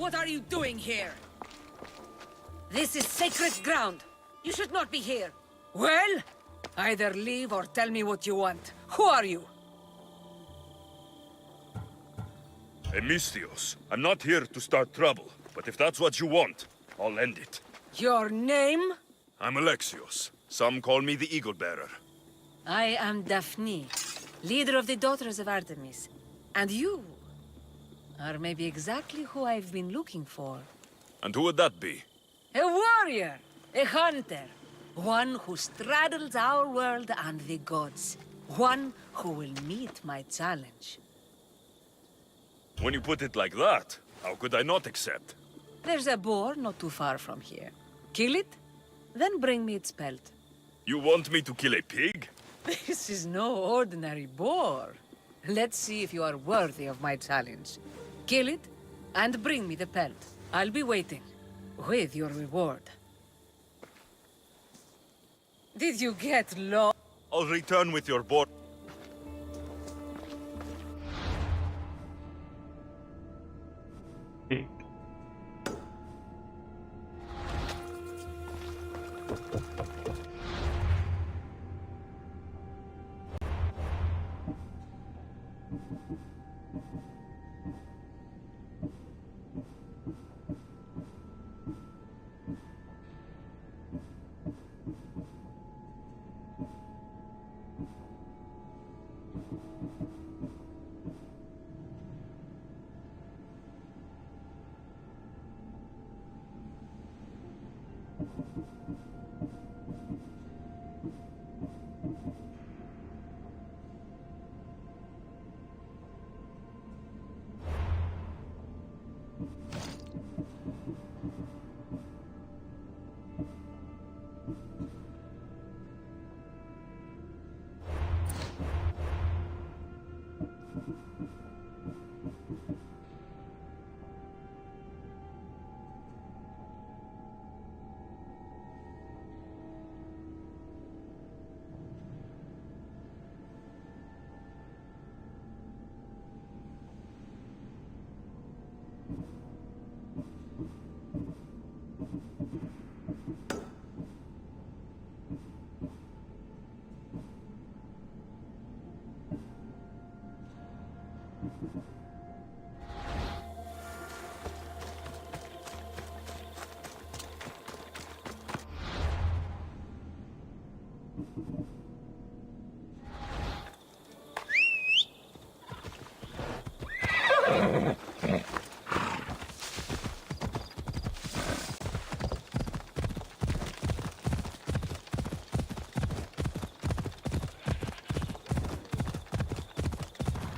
What are you doing here? This is sacred ground. You should not be here. Well, either leave or tell me what you want. Who are you? Emistios, I'm not here to start trouble, but if that's what you want, I'll end it. Your name? I'm Alexios. Some call me the Eagle Bearer. I am Daphne, leader of the Daughters of Artemis. And you are maybe exactly who I've been looking for. And who would that be? A warrior, a hunter. One who straddles our world and the gods. One who will meet my challenge. When you put it like that, how could I not accept? There's a boar not too far from here. Kill it, then bring me its pelt. You want me to kill a pig? This is no ordinary boar. Let's see if you are worthy of my challenge. Kill it, and bring me the pelt. I'll be waiting, with your reward. Did you get lost? I'll return with your boar.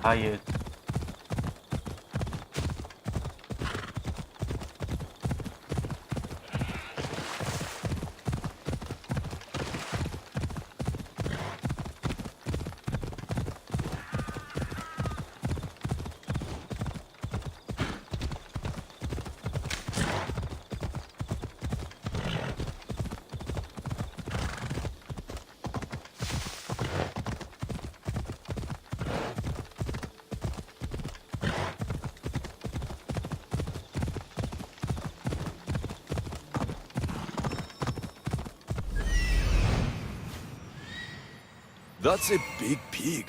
Hayır. That's a big pig.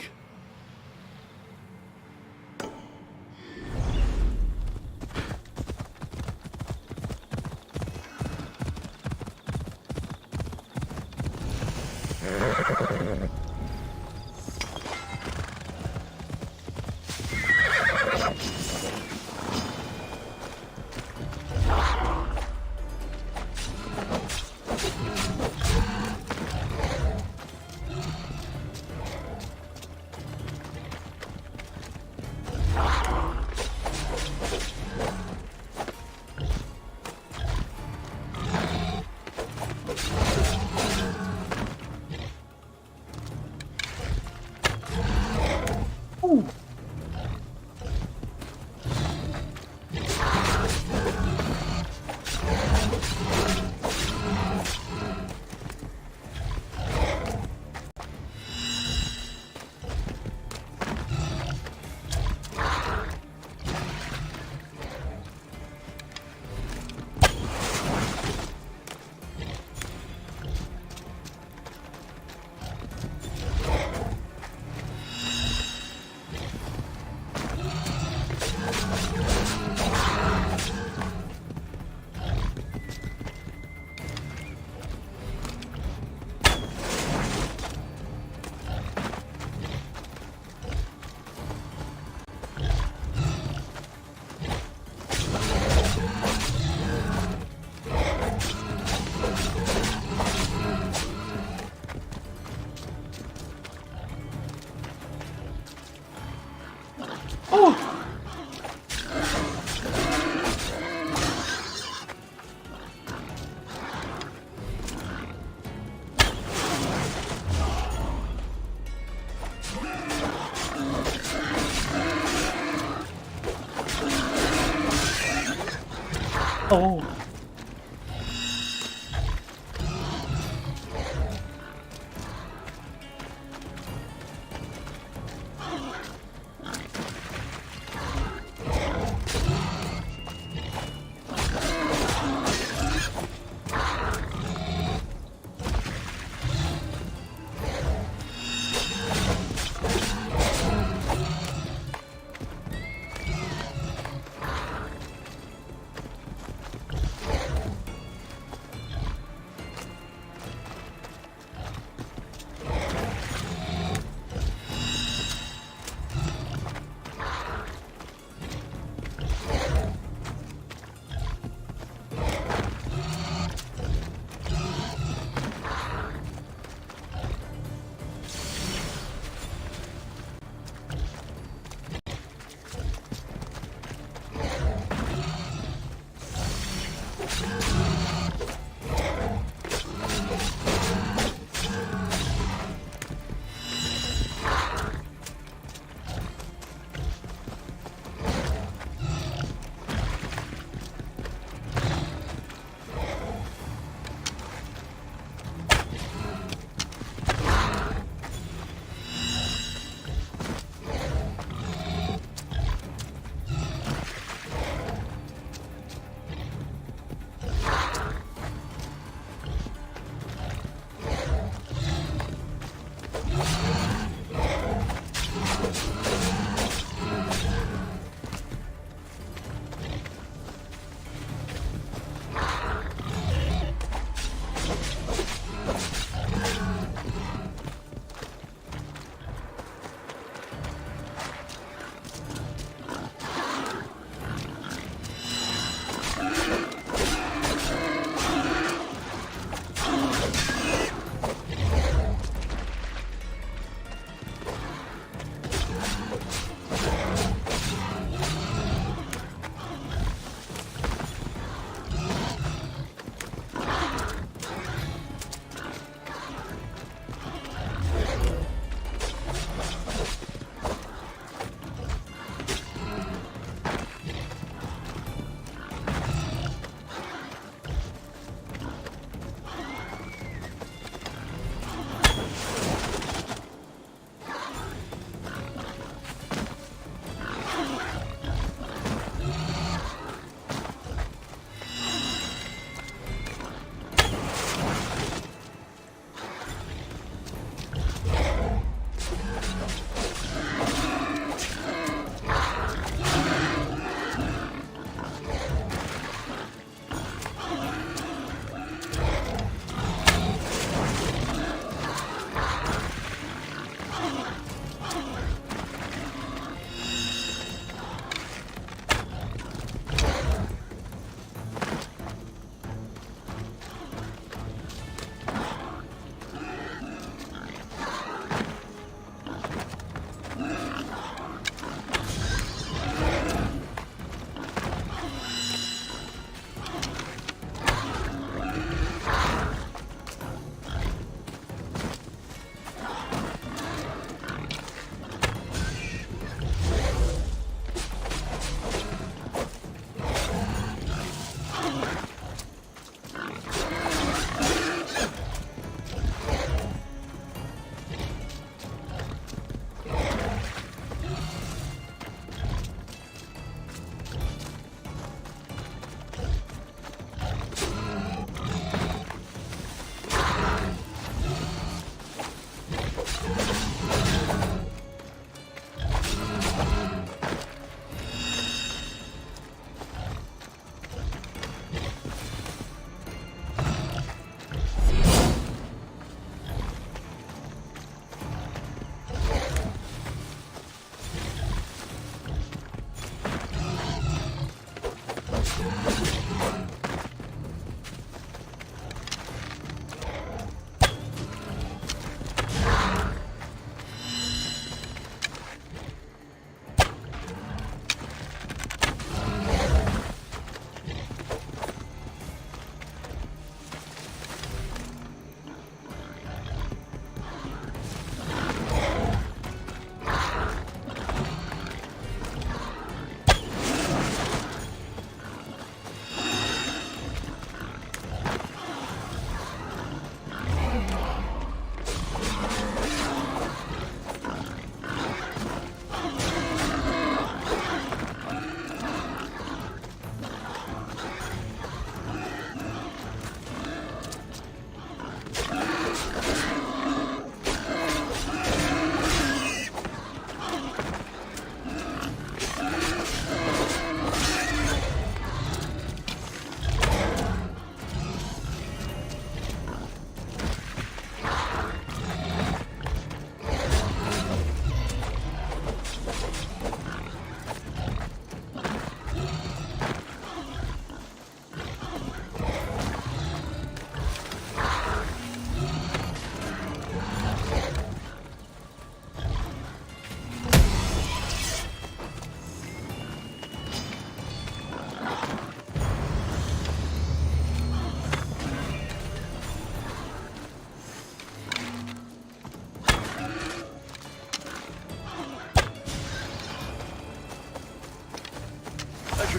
โอ้ All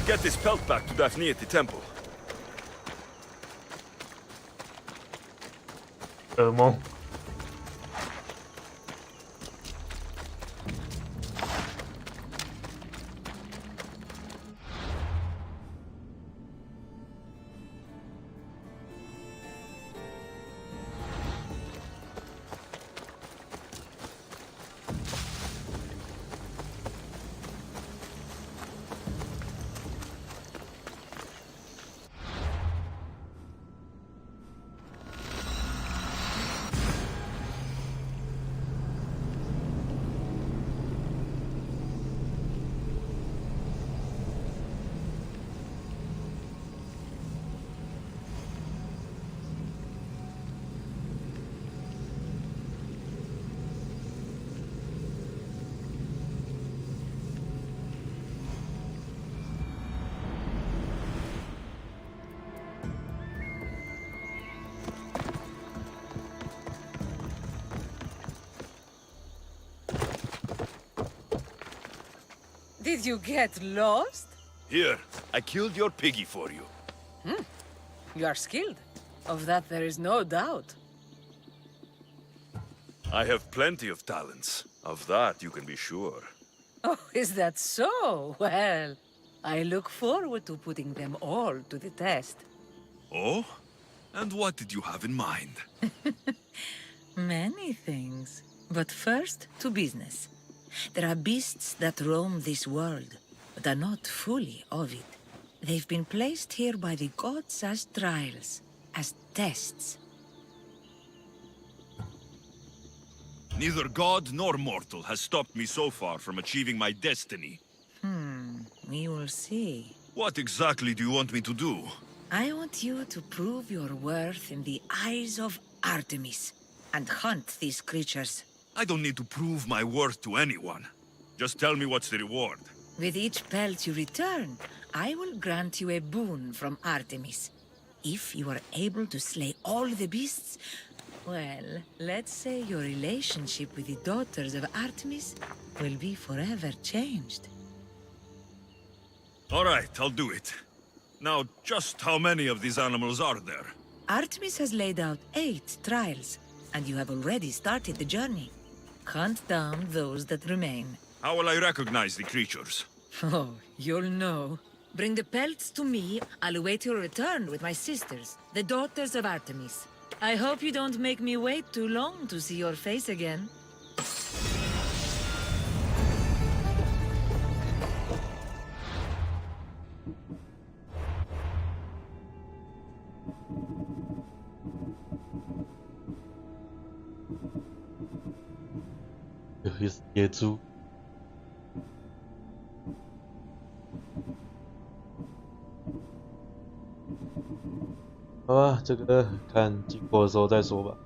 get this pelt back to Daphne at the temple. 噩梦。Did you get lost? Here, I killed your piggy for you. You are skilled. Of that there is no doubt. I have plenty of talents. Of that you can be sure. Oh, is that so? Well, I look forward to putting them all to the test. Oh? And what did you have in mind? Many things. But first, to business. There are beasts that roam this world, but are not fully of it. They've been placed here by the gods as trials, as tests. Neither god nor mortal has stopped me so far from achieving my destiny. We will see. What exactly do you want me to do? I want you to prove your worth in the eyes of Artemis, and hunt these creatures. I don't need to prove my worth to anyone. Just tell me what's the reward. With each pelt you return, I will grant you a boon from Artemis. If you are able to slay all the beasts, well, let's say your relationship with the daughters of Artemis will be forever changed. All right, I'll do it. Now, just how many of these animals are there? Artemis has laid out 8 trials, and you have already started the journey. Hunt down those that remain. How will I recognize the creatures? Oh, you'll know. Bring the pelts to me. I'll await your return with my sisters, the daughters of Artemis. I hope you don't make me wait too long to see your face again.野猪。好吧，这个看经过的时候再说吧。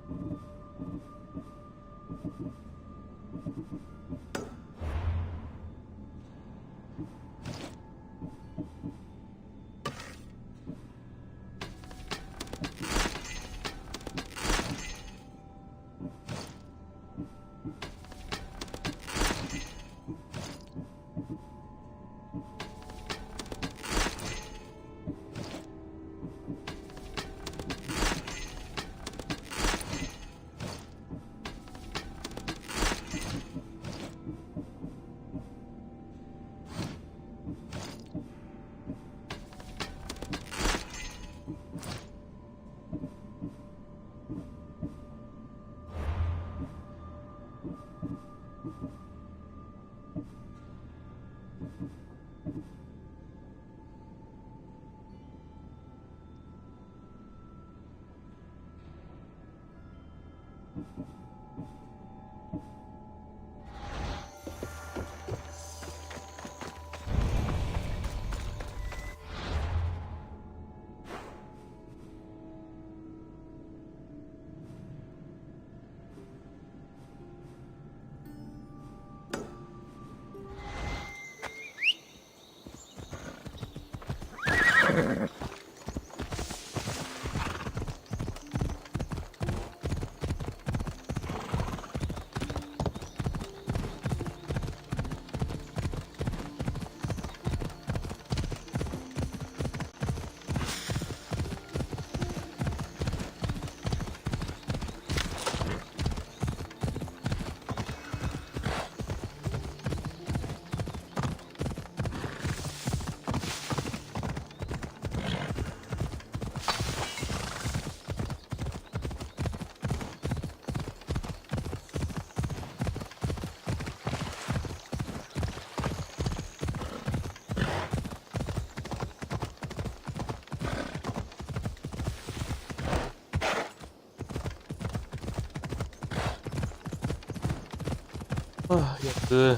啊，也是。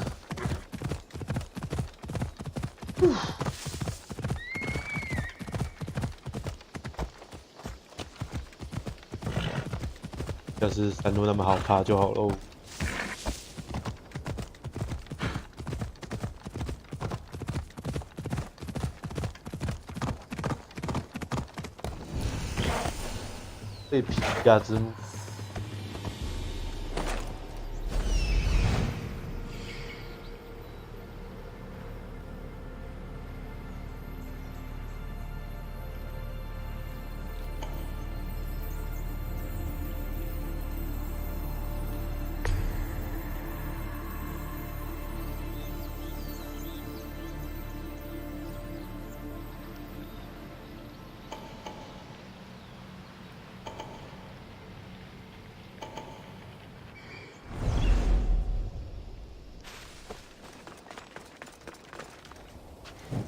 要是山路那么好爬就好喽。被皮亚之母。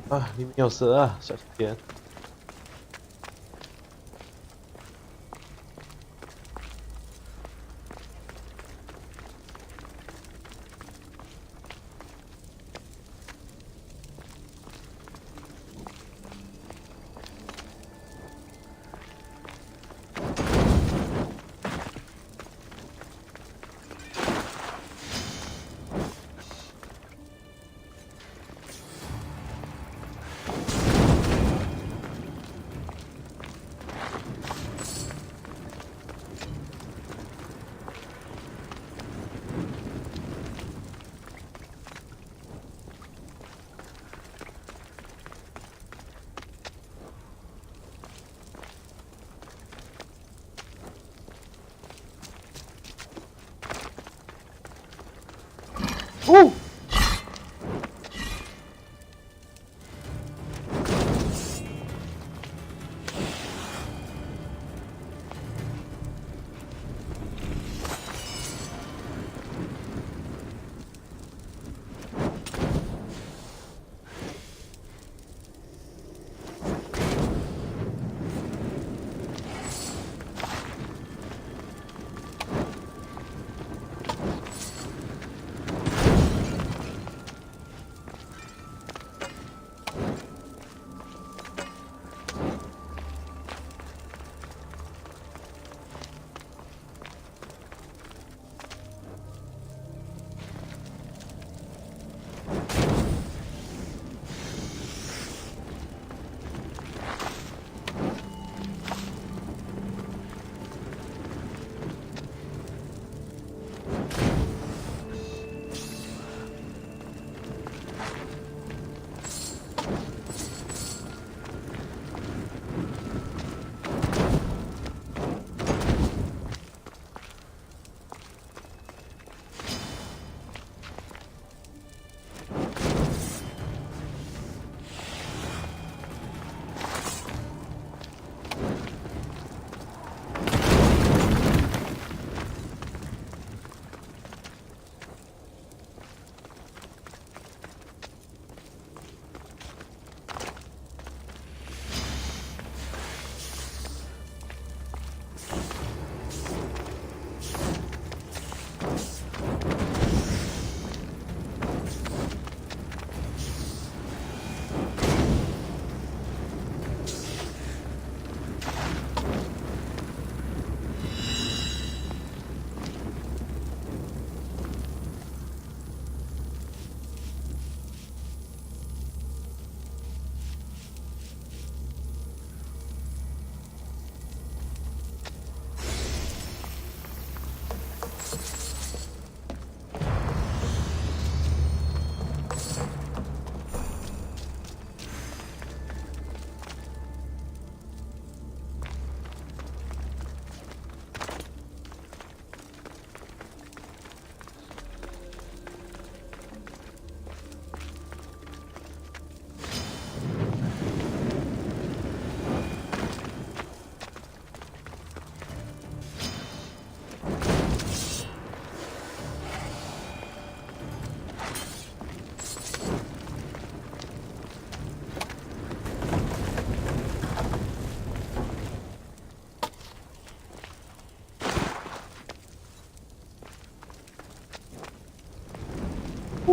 啊，里面有蛇啊，小心点。哦。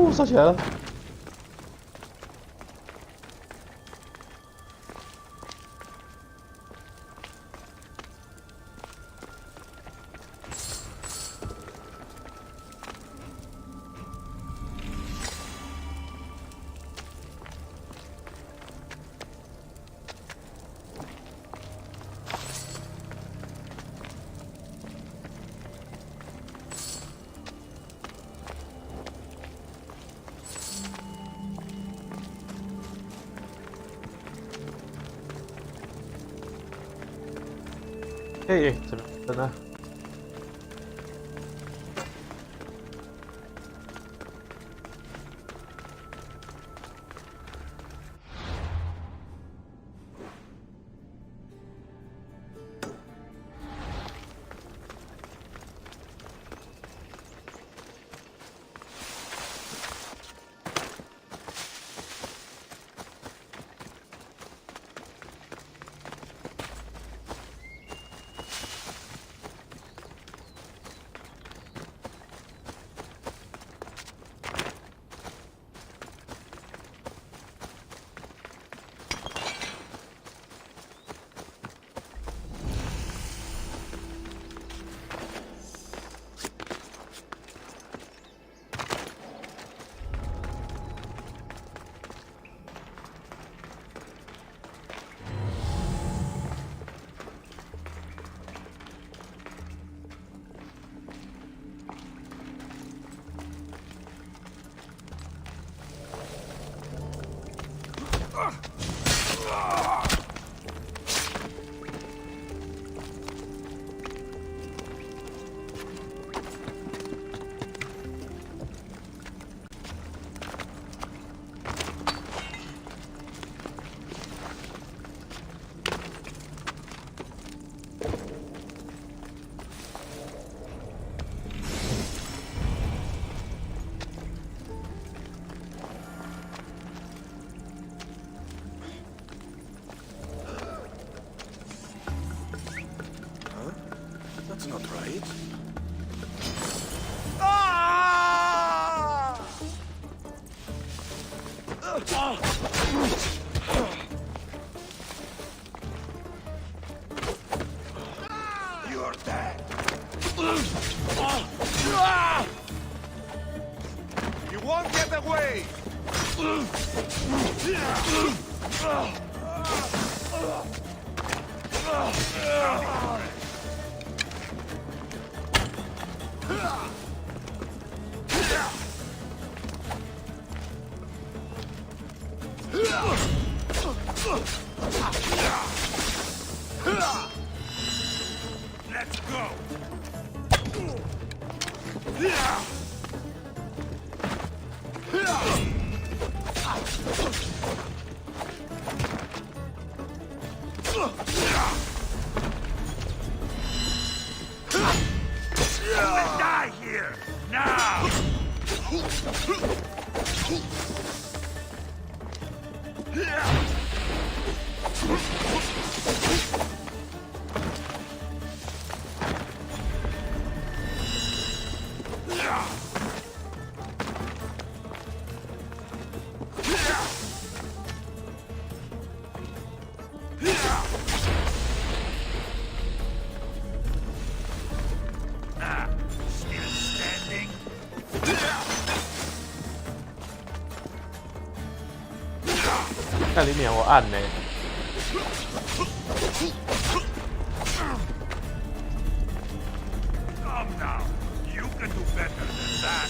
哦，烧起来了。嘿，怎么了呢？That's not right. You're dead. You won't get away. Let's go. Die here now. Still standing? 那里面我按呢。Come now. You can do better than that.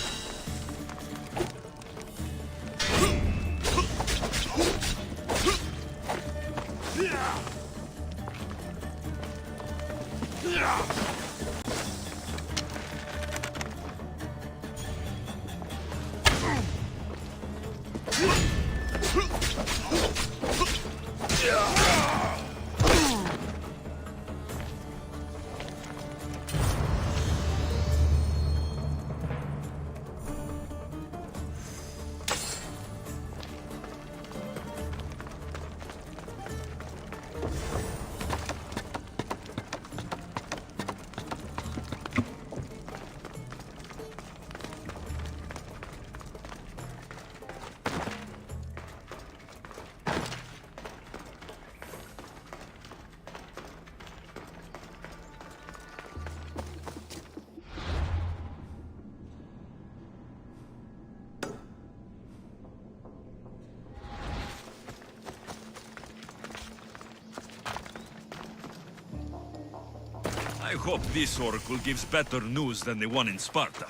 hope this oracle gives better news than the one in Sparta.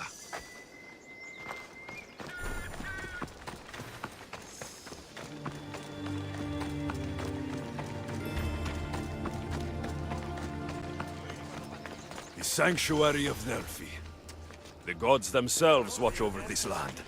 The sanctuary of Delphi. The gods themselves watch over this land.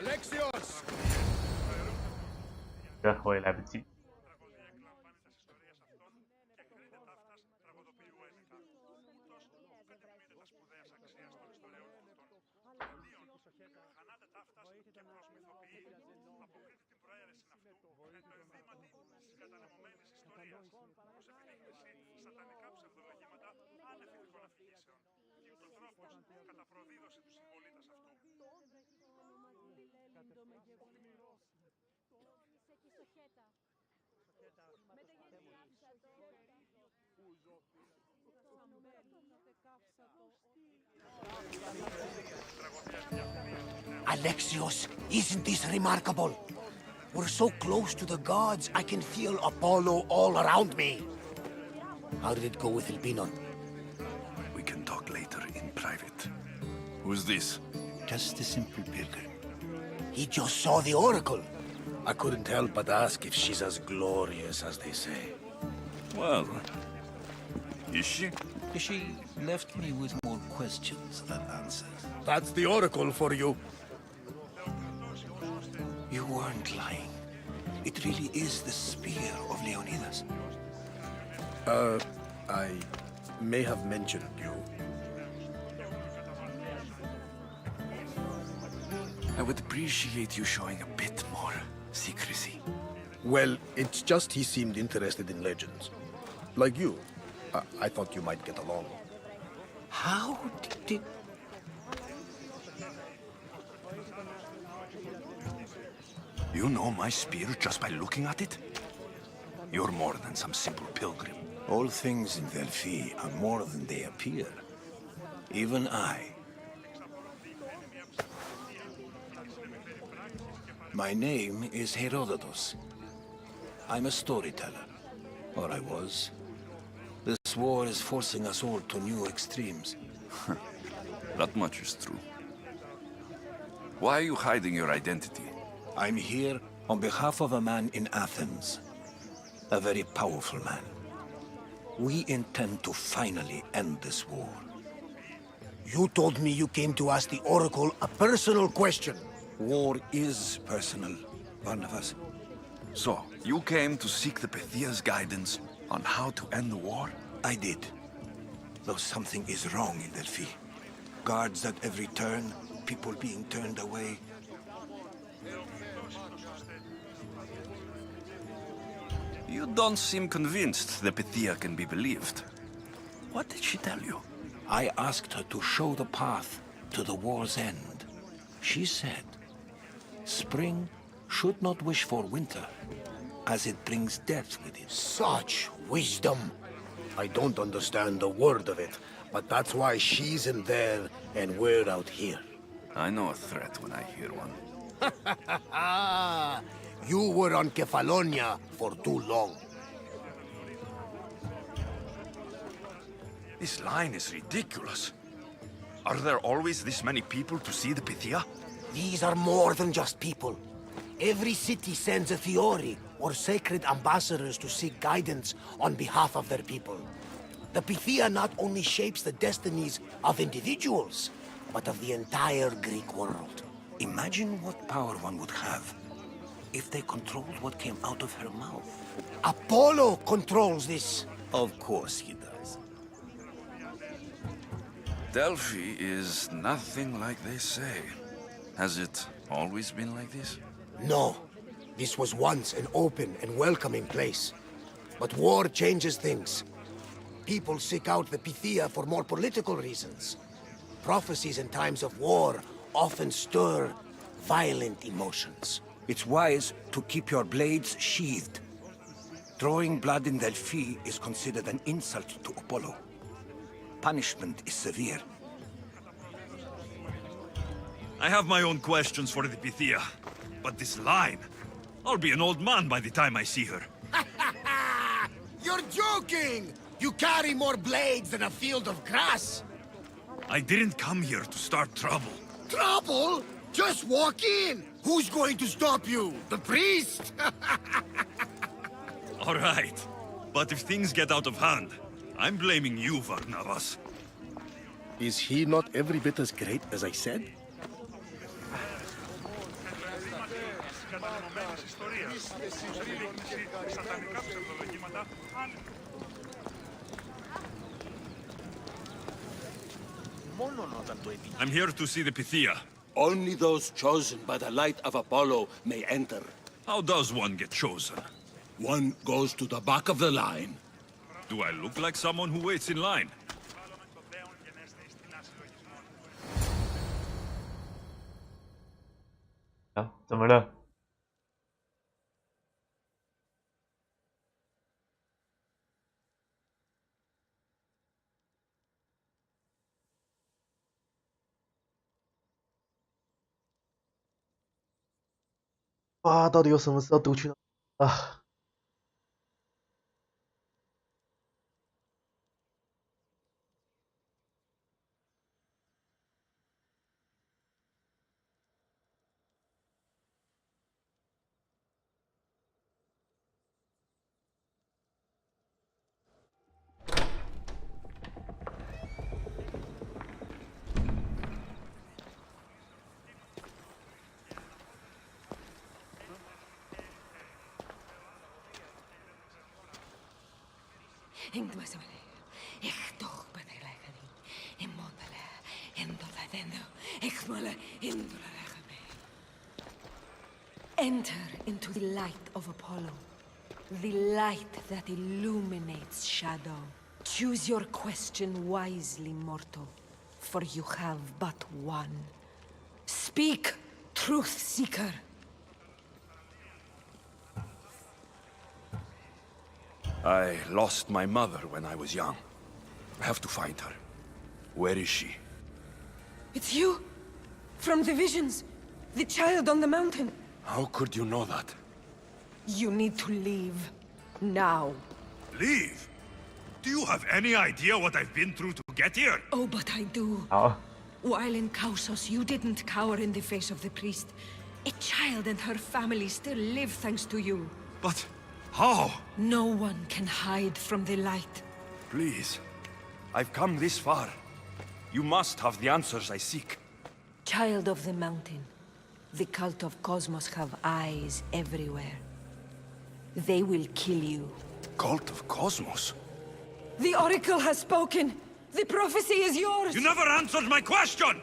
Alexios! 我也来不及。Alexios, isn't this remarkable? We're so close to the gods, I can feel Apollo all around me. How did it go with Elpinon? We can talk later in private. Who's this? Just a simple pilgrim. He just saw the oracle. I couldn't help but ask if she's as glorious as they say. Well, is she? She left me with more questions than answers. That's the oracle for you. You weren't lying. It really is the spear of Leonidas. I may have mentioned you. I would appreciate you showing a bit more secrecy. Well, it's just he seemed interested in legends. Like you. I thought you might get along. How did it... You know my spear just by looking at it? You're more than some simple pilgrim. All things in Delphi are more than they appear. Even I. My name is Herodotus. I'm a storyteller. Or I was. This war is forcing us all to new extremes. That much is true. Why are you hiding your identity? I'm here on behalf of a man in Athens. A very powerful man. We intend to finally end this war. You told me you came to ask the oracle a personal question. War is personal, Barnabas. So, you came to seek the Pythia's guidance on how to end the war? I did. Though something is wrong in Delphi. Guards at every turn, people being turned away. You don't seem convinced the Pythia can be believed. What did she tell you? I asked her to show the path to the war's end. She said, spring should not wish for winter, as it brings death with it. Such wisdom. I don't understand a word of it, but that's why she's in there and we're out here. I know a threat when I hear one. You were on Kefalonia for too long. This line is ridiculous. Are there always this many people to see the Pythia? These are more than just people. Every city sends a Fiori, or sacred ambassadors to seek guidance on behalf of their people. The Pythia not only shapes the destinies of individuals, but of the entire Greek world. Imagine what power one would have if they controlled what came out of her mouth. Apollo controls this. Of course he does. Delphi is nothing like they say. Has it always been like this? No. This was once an open and welcoming place. But war changes things. People seek out the Pythia for more political reasons. Prophecies in times of war often stir violent emotions. It's wise to keep your blades sheathed. Drawing blood in Delphi is considered an insult to Apollo. Punishment is severe. I have my own questions for the Pythia. But this line... I'll be an old man by the time I see her. You're joking! You carry more blades than a field of grass! I didn't come here to start trouble. Trouble? Just walk in! Who's going to stop you? The priest? All right. But if things get out of hand, I'm blaming you, Varnavas. Is he not every bit as great as I said? I'm here to see the Pythia. Only those chosen by the light of Apollo may enter. How does one get chosen? One goes to the back of the line. Do I look like someone who waits in line? Ah, 怎么了？啊，到底有什么事要读取呢？啊！Enter into the light of Apollo, the light that illuminates shadow. Choose your question wisely, mortal, for you have but one. Speak, truth seeker. I lost my mother when I was young. I have to find her. Where is she? It's you! From the visions! The child on the mountain! How could you know that? You need to leave. Now. Leave? Do you have any idea what I've been through to get here? Oh, but I do. 好， While in Kausos, you didn't cower in the face of the priest. A child and her family still live thanks to you. But how? No one can hide from the light. Please. I've come this far. You must have the answers I seek. Child of the mountain, the cult of Cosmos have eyes everywhere. They will kill you. Cult of Cosmos? The Oracle has spoken! The prophecy is yours! You never answered my question!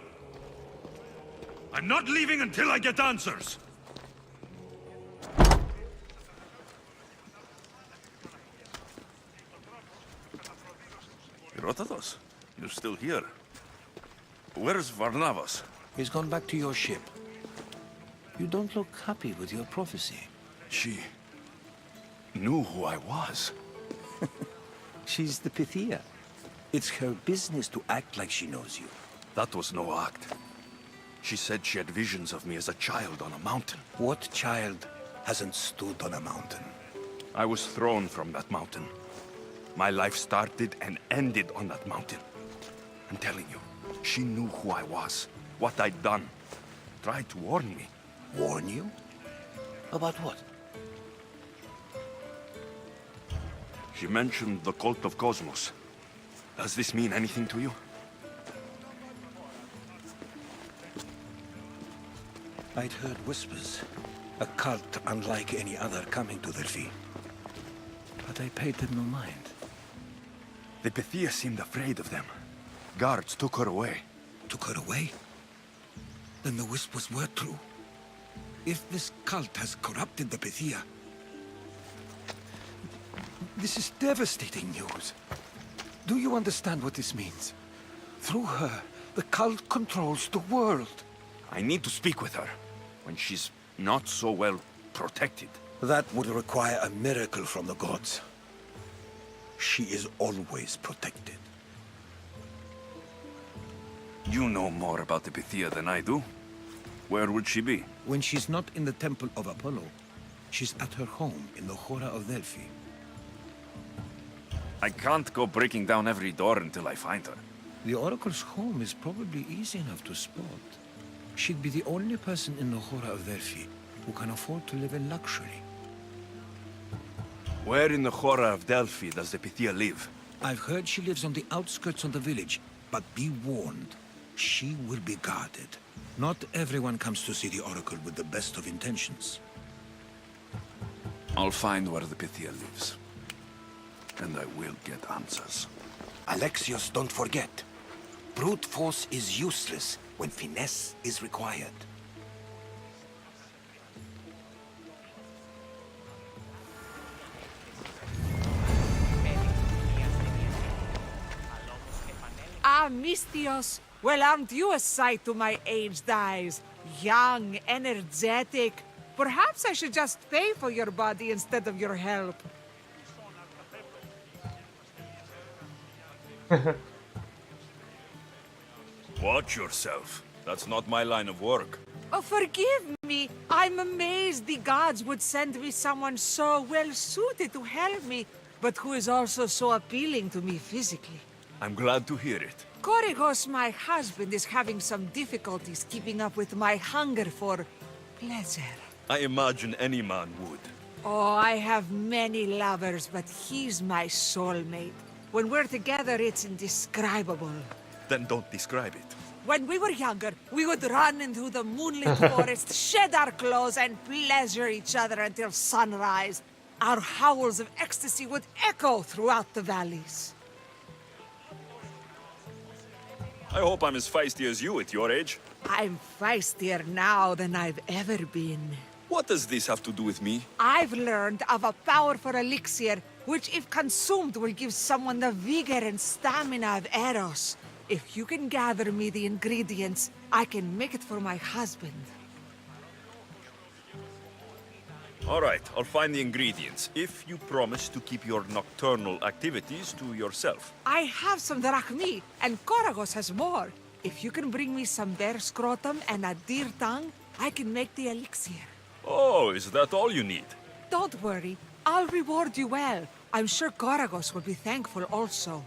I'm not leaving until I get answers! Herodotus, you're still here. Where's Varnavas? He's gone back to your ship. You don't look happy with your prophecy. She knew who I was. She's the Pythia. It's her business to act like she knows you. That was no act. She said she had visions of me as a child on a mountain. What child hasn't stood on a mountain? I was thrown from that mountain. My life started and ended on that mountain. I'm telling you, she knew who I was, what I'd done. Tried to warn me. Warn you? About what? She mentioned the cult of Cosmos. Does this mean anything to you? I'd heard whispers. A cult unlike any other coming to Delphi. But I paid them no mind. The Pythia seemed afraid of them. Guards took her away. Took her away? Then the whispers were true. If this cult has corrupted the Pythia... This is devastating news. Do you understand what this means? Through her, the cult controls the world. I need to speak with her, when she's not so well protected. That would require a miracle from the gods. She is always protected. You know more about the Pythia than I do. Where would she be? When she's not in the Temple of Apollo, she's at her home in the Hora of Delphi. I can't go breaking down every door until I find her. The Oracle's home is probably easy enough to spot. She'd be the only person in the Hora of Delphi who can afford to live in luxury. Where in the Hora of Delphi does the Pythia live? I've heard she lives on the outskirts of the village, but be warned, she will be guarded. Not everyone comes to see the Oracle with the best of intentions. I'll find where the Pythia lives. And I will get answers. Alexios, don't forget. Brute force is useless when finesse is required. Ah, Mystios. Well, aren't you a sight to my aged eyes? Young, energetic. Perhaps I should just pay for your body instead of your help. Watch yourself. That's not my line of work. Oh, forgive me. I'm amazed the gods would send me someone so well-suited to help me, but who is also so appealing to me physically. I'm glad to hear it. Korygos, my husband, is having some difficulties keeping up with my hunger for pleasure. I imagine any man would. Oh, I have many lovers, but he's my soulmate. When we're together, it's indescribable. Then don't describe it. When we were younger, we would run into the moonlit forest, shed our clothes, and pleasure each other until sunrise. Our howls of ecstasy would echo throughout the valleys. I hope I'm as feisty as you at your age. I'm feistier now than I've ever been. What does this have to do with me? I've learned of a powerful elixir, which if consumed will give someone the vigor and stamina of Eros. If you can gather me the ingredients, I can make it for my husband. All right, I'll find the ingredients, if you promise to keep your nocturnal activities to yourself. I have some drachmi, and Korygos has more. If you can bring me some bear scrotum and a deer tongue, I can make the elixir. Oh, is that all you need? Don't worry, I'll reward you well. I'm sure Korygos will be thankful also.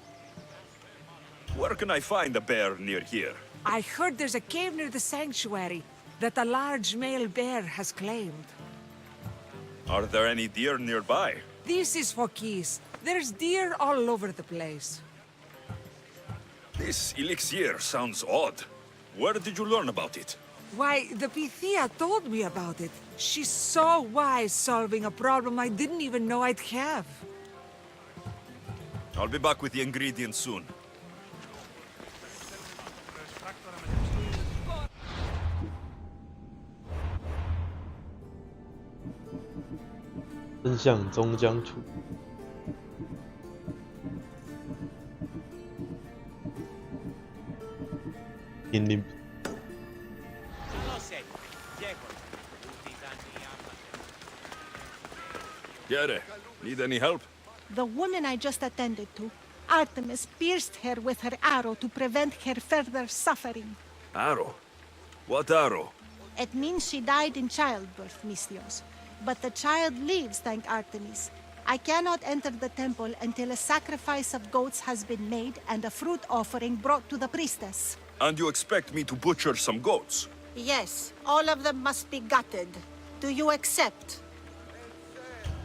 Where can I find a bear near here? I heard there's a cave near the sanctuary that a large male bear has claimed. Are there any deer nearby? This is for keys. There's deer all over the place. This elixir sounds odd. Where did you learn about it? Why, the Pythia told me about it. She's so wise solving a problem I didn't even know I'd have. I'll be back with the ingredients soon.真相终将出。濒临。 Yere, need any help? The woman I just attended to, Artemis pierced her with her arrow to prevent her further suffering. Arrow? What arrow? It means she died in childbirth, Mystios. But the child lives, thank Artemis. I cannot enter the temple until a sacrifice of goats has been made and a fruit offering brought to the priestess. And you expect me to butcher some goats? Yes, all of them must be gutted. Do you accept?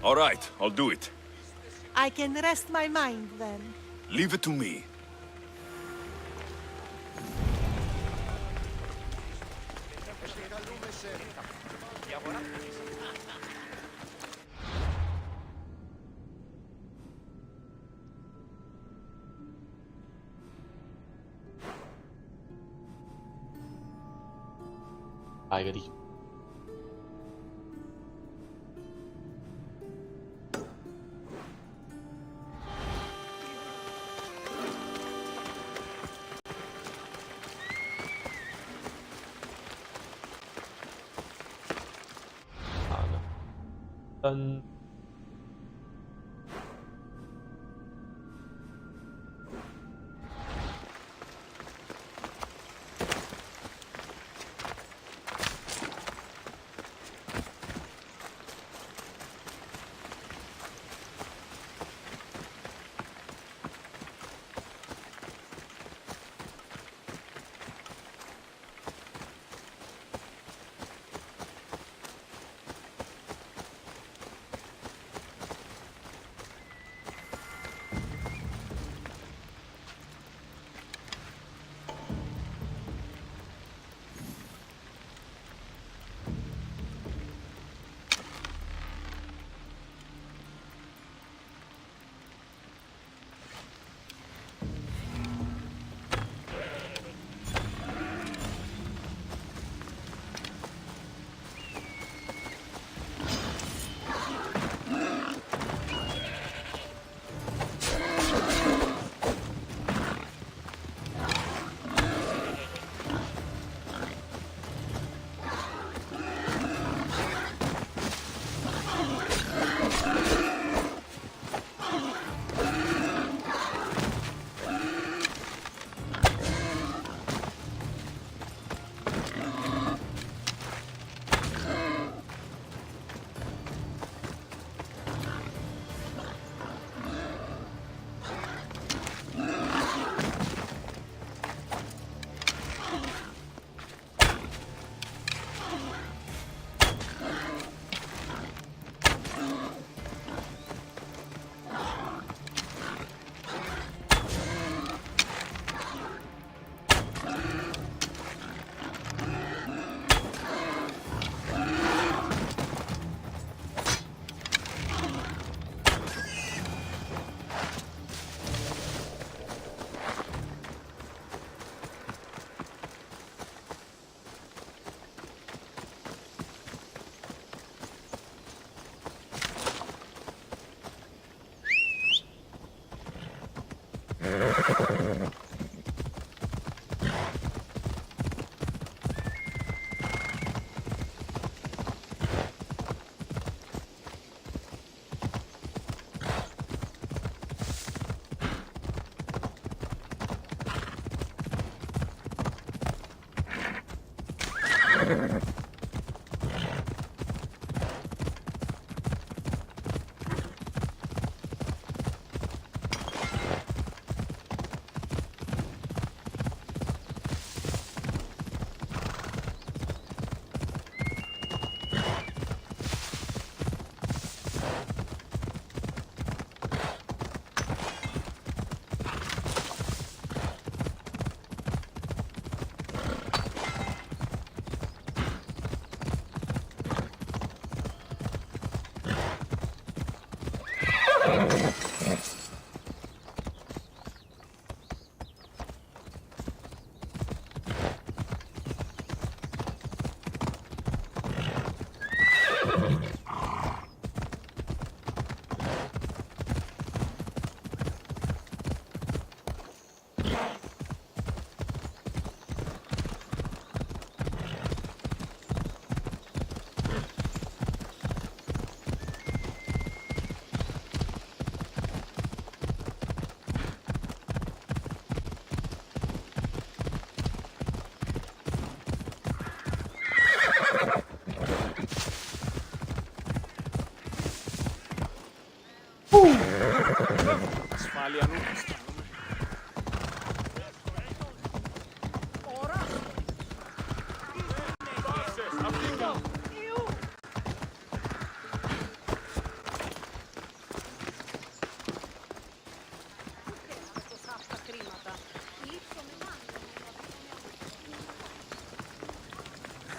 All right, I'll do it. I can rest my mind then. Leave it to me.打一个地。好的，灯。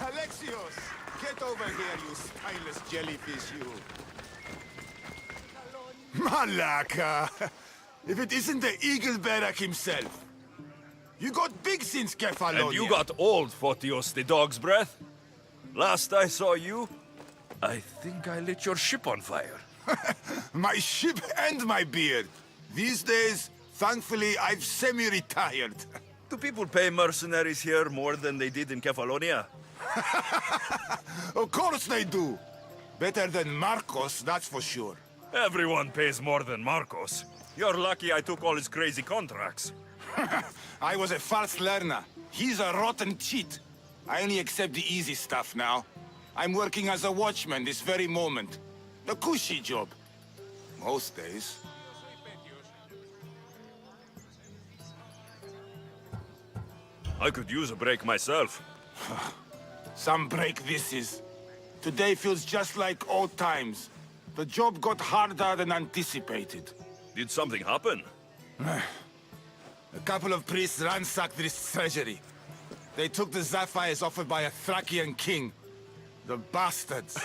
Alexios! Get over here, you spineless jellyfish, you! Malaka! If it isn't the Eagle Barak himself! You got big since Kefalonia! And you got old, Photios the dog's breath. Last I saw you, I think I lit your ship on fire. My ship and my beard! These days, thankfully, I've semi-retired. Do people pay mercenaries here more than they did in Kefalonia? Of course they do! Better than Marcos, that's for sure. Everyone pays more than Marcos. You're lucky I took all his crazy contracts. I was a fast learner. He's a rotten cheat. I only accept the easy stuff now. I'm working as a watchman this very moment. The cushy job. Most days. I could use a break myself. Some break this is. Today feels just like old times. The job got harder than anticipated. Did something happen? A couple of priests ransacked this treasury. They took the sapphires offered by a Thracian king. The bastards.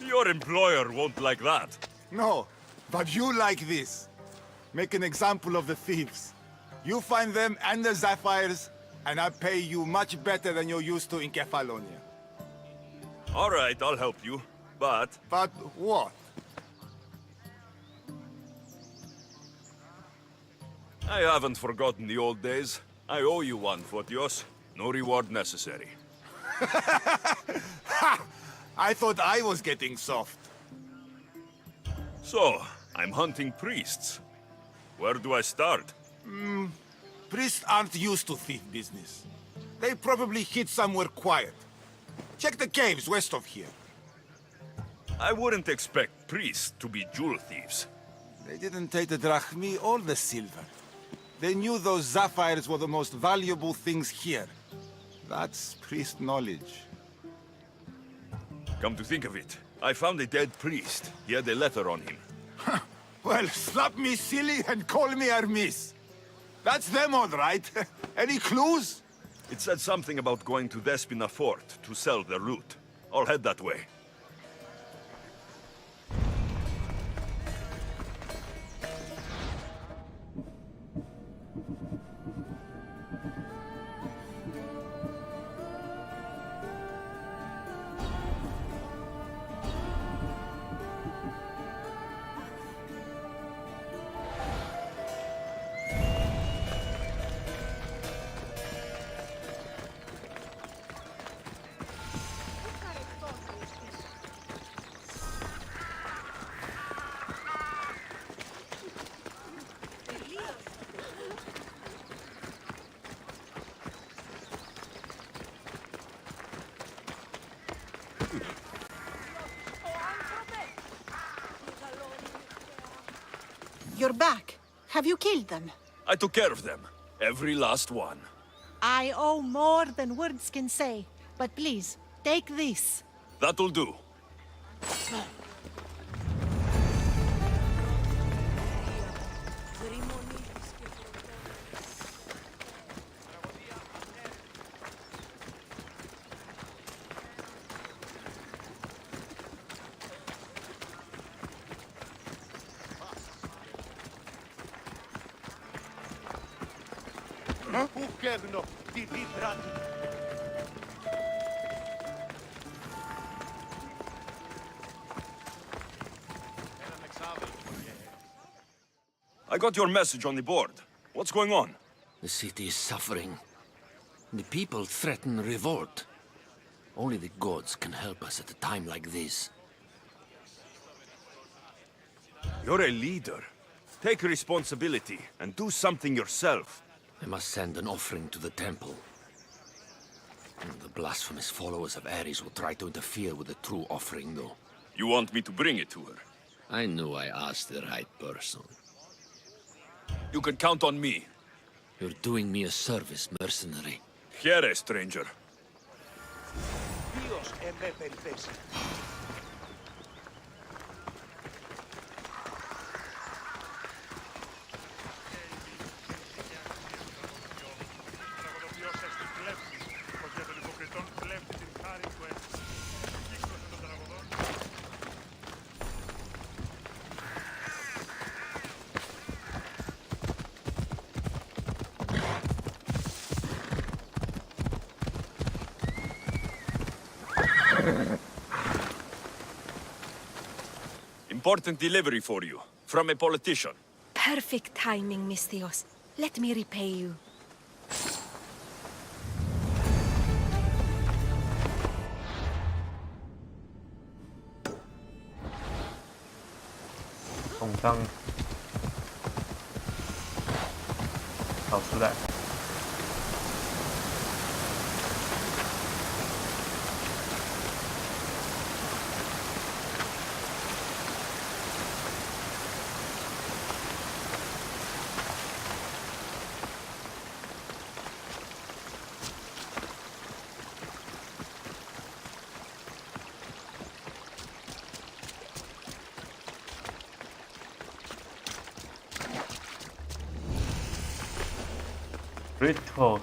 Your employer won't like that. No, but you like this. Make an example of the thieves. You find them and the sapphires, and I pay you much better than you're used to in Kefalonia. All right, I'll help you, but... But what? I haven't forgotten the old days. I owe you one, Photios. No reward necessary. Ha! I thought I was getting soft. So, I'm hunting priests. Where do I start? Priests aren't used to thief business. They probably hid somewhere quiet. Check the caves west of here. I wouldn't expect priests to be jewel thieves. They didn't take the drachmi or the silver. They knew those sapphires were the most valuable things here. That's priest knowledge. Come to think of it, I found a dead priest. He had a letter on him. Well, slap me silly and call me Hermes. That's them all right. Any clues? It said something about going to Despina Fort to sell their loot. I'll head that way. You're back. Have you killed them? I took care of them. Every last one. I owe more than words can say. But please, take this. That'll do. I got your message on the board. What's going on? The city is suffering. The people threaten revolt. Only the gods can help us at a time like this. You're a leader. Take responsibility and do something yourself. I must send an offering to the temple. The blasphemous followers of Ares will try to interfere with the true offering, though. You want me to bring it to her? I knew I asked the right person. You can count on me. You're doing me a service, mercenary. Here, stranger. Τραγωδοποιός σας την κλέψη, πως για των υποκριτών κλέβτη την Important delivery for you, from a politician. Perfect timing, Misthios. Let me repay you.送上找出来。Rituals.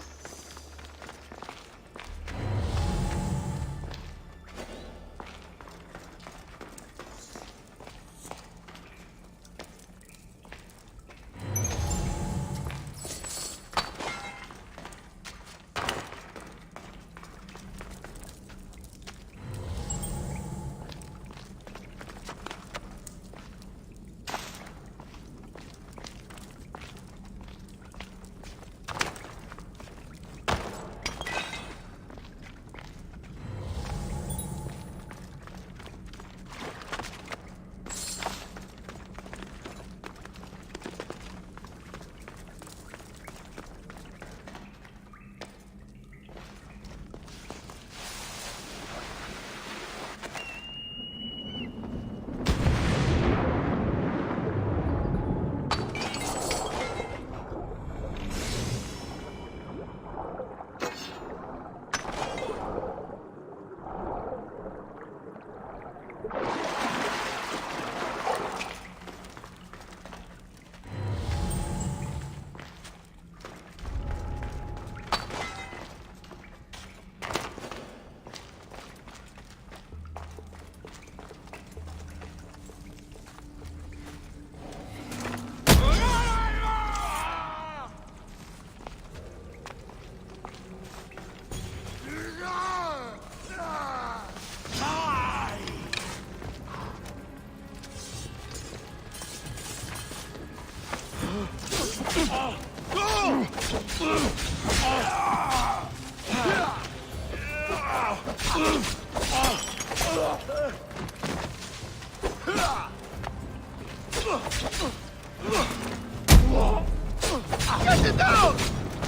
Get it down!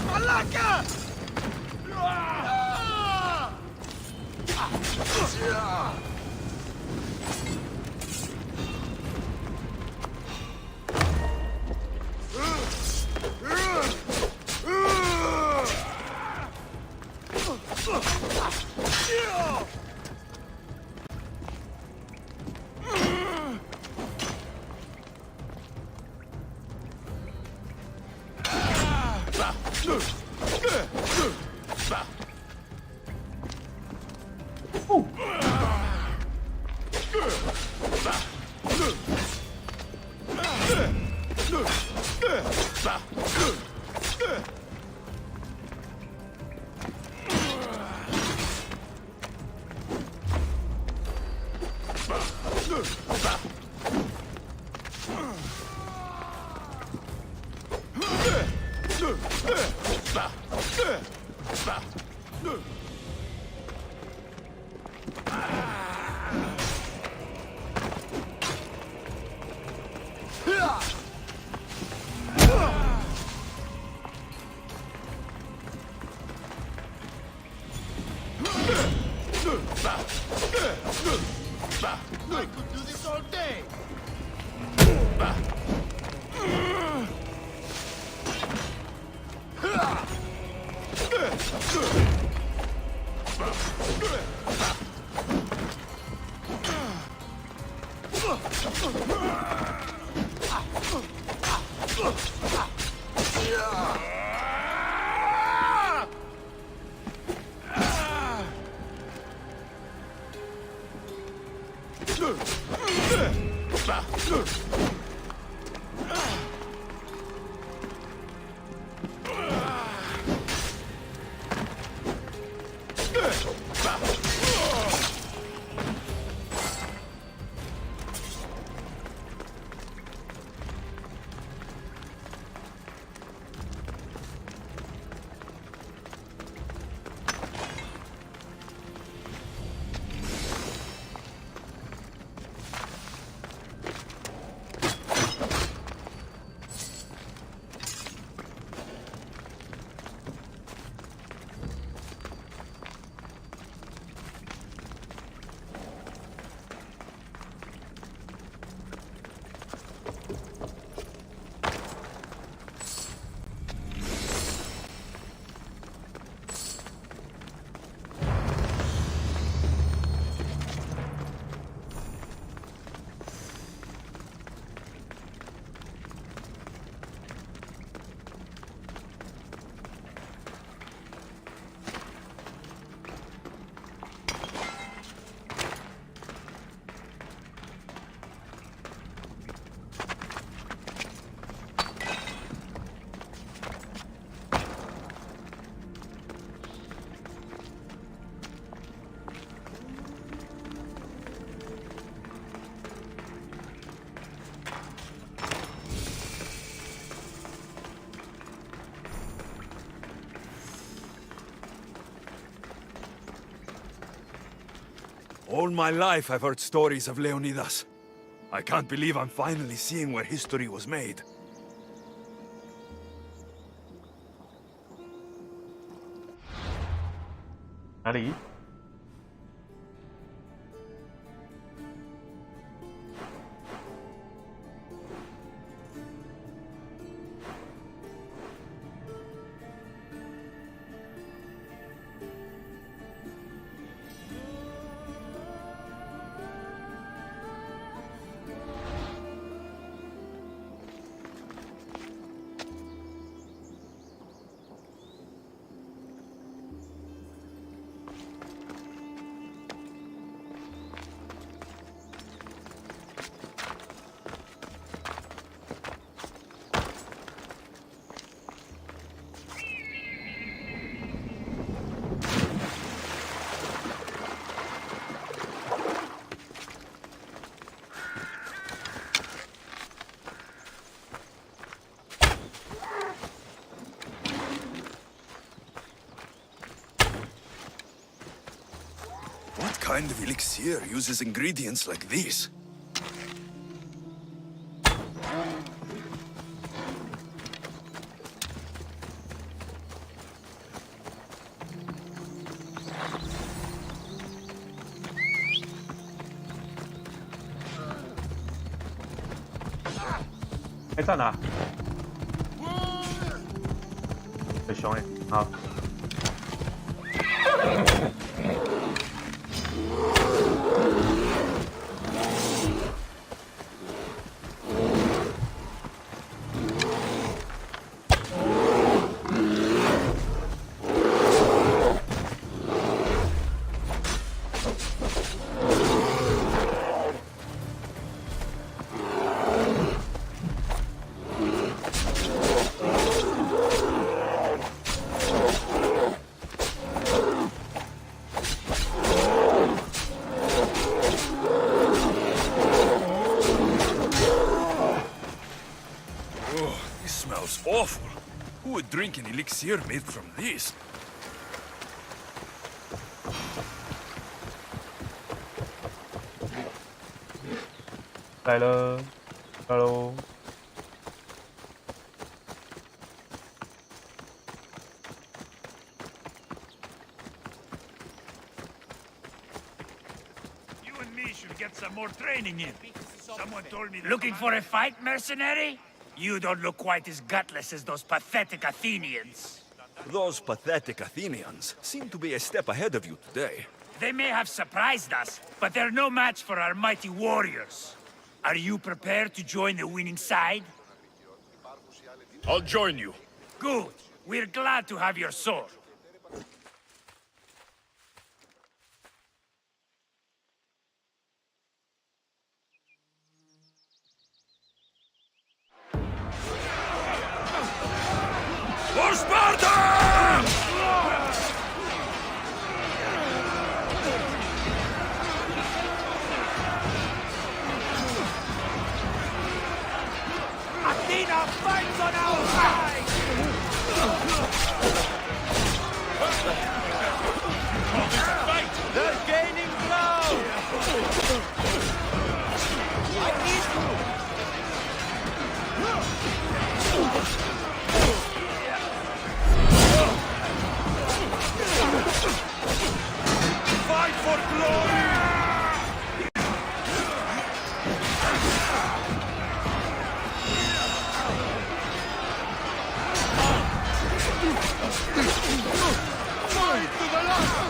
Malaka! I could do this all day. All my life I've heard stories of Leonidas. I can't believe I'm finally seeing where history was made. Ali. What kind of elixir uses ingredients like these? Cái在哪？很凶哎，好。Smells awful. Who would drink an elixir made from this?来了，来喽！ You and me should get some more training in. Someone told me. Looking for a fight, mercenary? You don't look quite as gutless as those pathetic Athenians. Those pathetic Athenians seem to be a step ahead of you today. They may have surprised us, but they're no match for our mighty warriors. Are you prepared to join the winning side? I'll join you. Good. We're glad to have your sword. For Sparta! Athena fights on our side! They're gaining ground! I need Fight for glory! Fight to the last!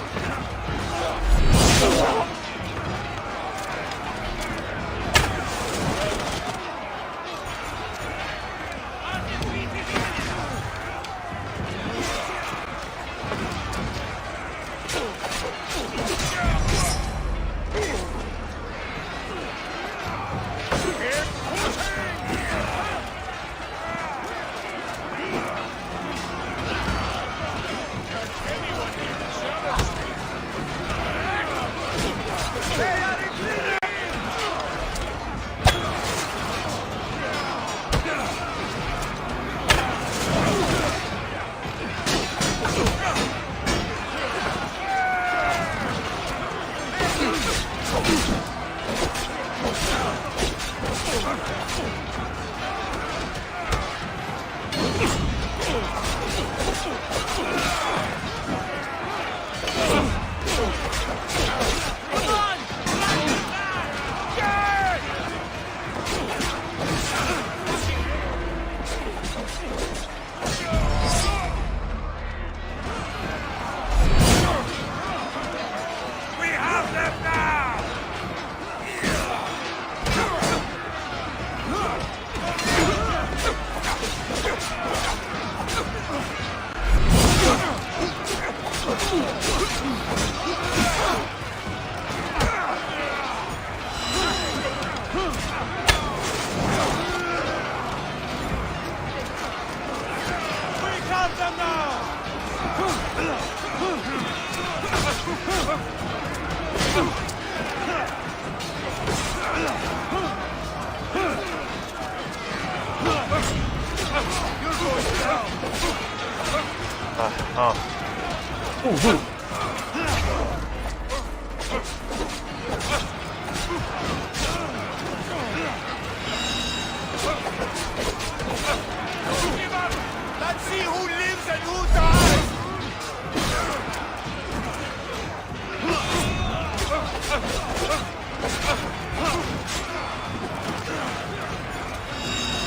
Let's see who lives and who dies!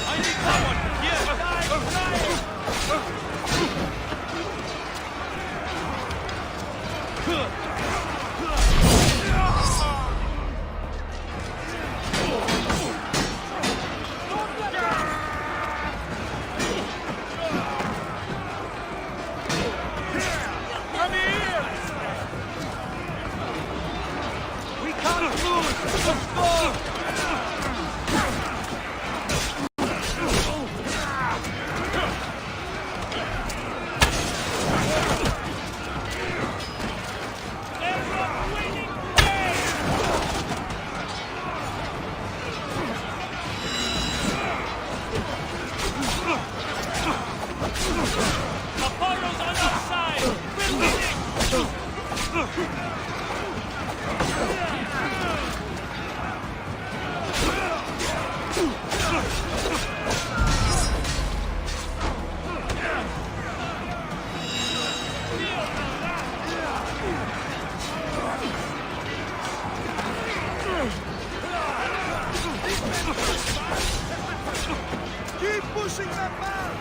I need someone! Yes! Come here! We can't lose! Let's go! Apollo's on our side! We're winning! Keep pushing them back!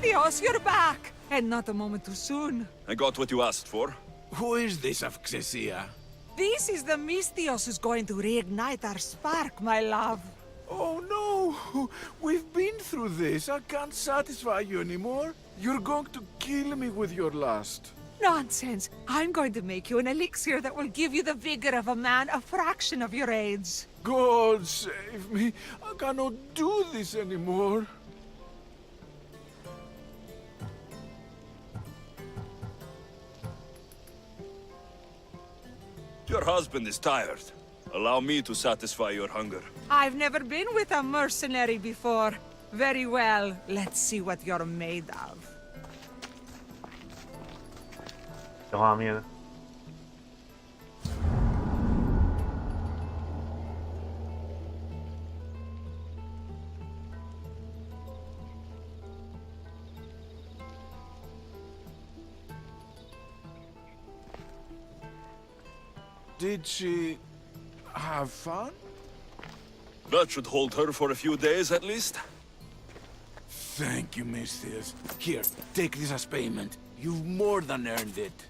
Misthios, you're back! And not a moment too soon. I got what you asked for. Who is this of Xesia? This is the Misthios who's going to reignite our spark, my love. Oh no! We've been through this. I can't satisfy you anymore. You're going to kill me with your lust. Nonsense. I'm going to make you an elixir that will give you the vigor of a man a fraction of your age. God save me. I cannot do this anymore. Your husband is tired. Allow me to satisfy your hunger. I've never been with a mercenary before. Very well. Let's see what you're made of. 这画面。Did she have fun? That should hold her for a few days at least. Thank you, Misthios. Here, take this as payment. You've more than earned it.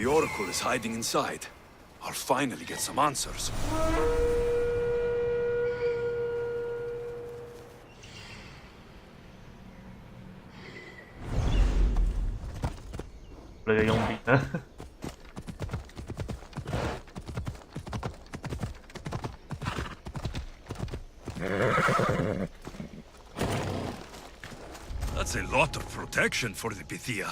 The Oracle is hiding inside. I'll finally get some answers. That's a lot of protection for the Pythia.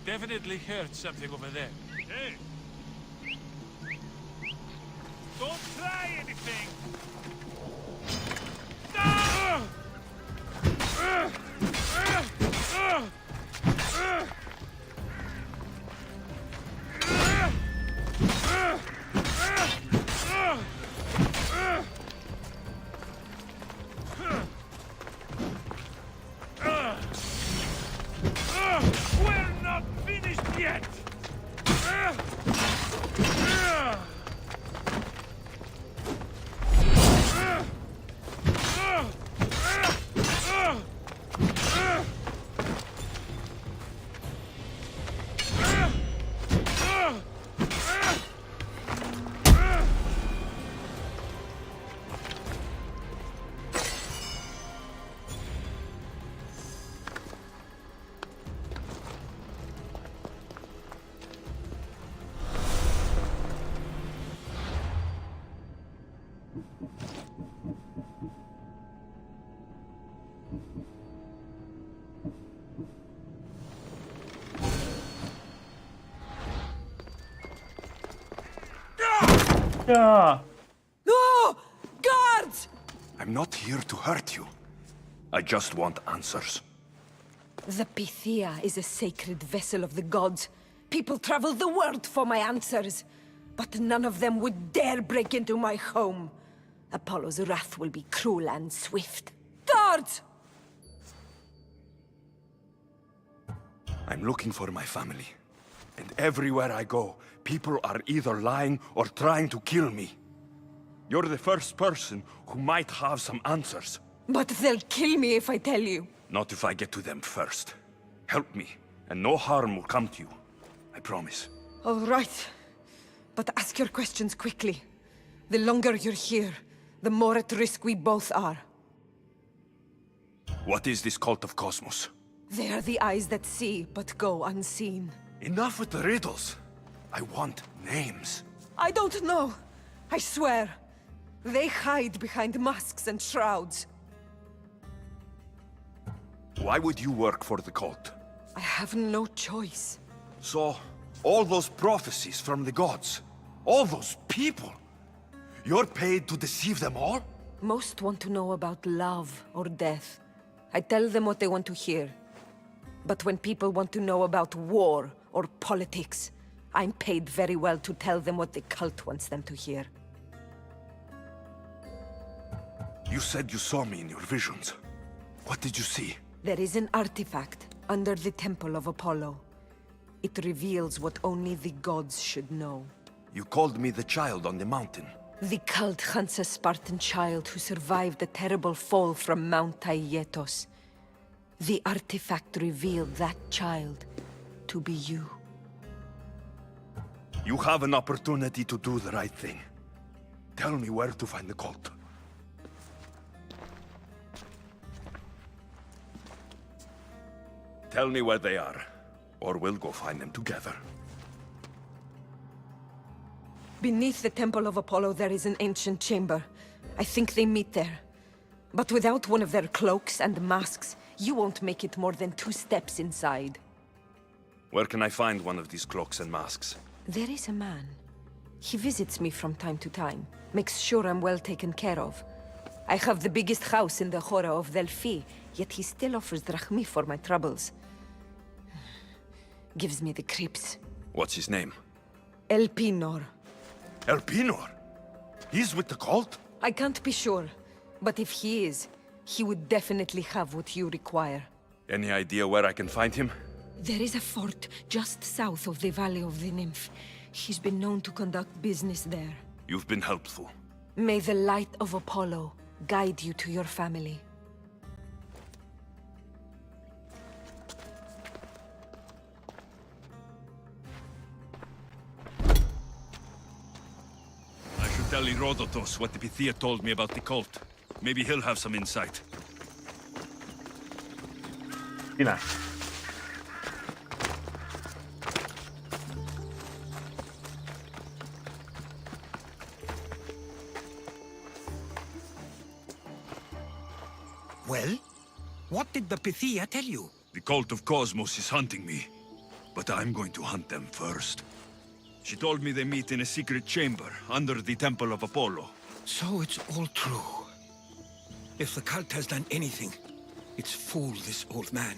Definitely heard something over there. Hey! Don't try anything! Yeah. No! Guards! I'm not here to hurt you. I just want answers. The Pythia is a sacred vessel of the gods. People travel the world for my answers. But none of them would dare break into my home. Apollo's wrath will be cruel and swift. Guards! I'm looking for my family. And everywhere I go, people are either lying or trying to kill me. You're the first person who might have some answers. But they'll kill me if I tell you. Not if I get to them first. Help me, and no harm will come to you. I promise. All right. But ask your questions quickly. The longer you're here, the more at risk we both are. What is this cult of Cosmos? They are the eyes that see, but go unseen. Enough with the riddles. I want names. I don't know. I swear. They hide behind masks and shrouds. Why would you work for the cult? I have no choice. So, all those prophecies from the gods, all those people, you're paid to deceive them all? Most want to know about love or death. I tell them what they want to hear. But when people want to know about war or politics, I'm paid very well to tell them what the cult wants them to hear. You said you saw me in your visions. What did you see? There is an artifact under the Temple of Apollo. It reveals what only the gods should know. You called me the child on the mountain. The cult hunts a Spartan child who survived a terrible fall from Mount Taygetos. The artifact revealed that child to be you. You have an opportunity to do the right thing. Tell me where to find the cult. Tell me where they are, or we'll go find them together. Beneath the Temple of Apollo there is an ancient chamber. I think they meet there. But without one of their cloaks and masks, you won't make it more than 2 steps inside. Where can I find one of these cloaks and masks? There is a man. He visits me from time to time, makes sure I'm well taken care of. I have the biggest house in the Hora of Delphi, yet he still offers drachmi for my troubles. Gives me the creeps. What's his name? Elpinor. Elpinor? He's with the cult? I can't be sure, but if he is, he would definitely have what you require. Any idea where I can find him? There is a fort just south of the Valley of the Nymph. He's been known to conduct business there. You've been helpful. May the light of Apollo guide you to your family. I should tell Herodotus what the Pythia told me about the cult. Maybe he'll have some insight. Tina. Well? What did the Pythia tell you? The cult of Cosmos is hunting me, but I'm going to hunt them first. She told me they meet in a secret chamber under the Temple of Apollo. So it's all true. If the cult has done anything, it's fooled this old man.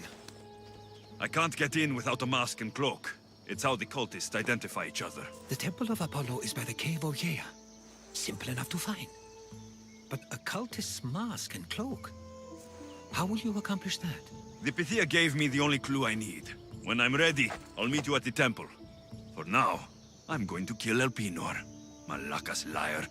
I can't get in without a mask and cloak. It's how the cultists identify each other. The Temple of Apollo is by the Cave of Yea. Simple enough to find. But a cultist's mask and cloak? How will you accomplish that? The Pythia gave me the only clue I need. When I'm ready, I'll meet you at the temple. For now, I'm going to kill Elpinor. Malaka's liar.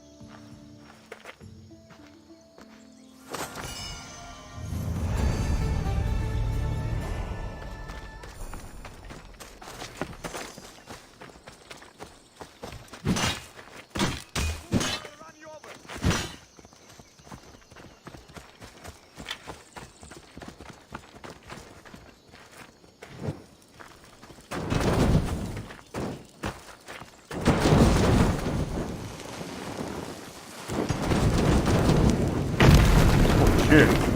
here.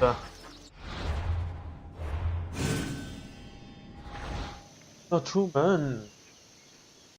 Okay. Not true, man.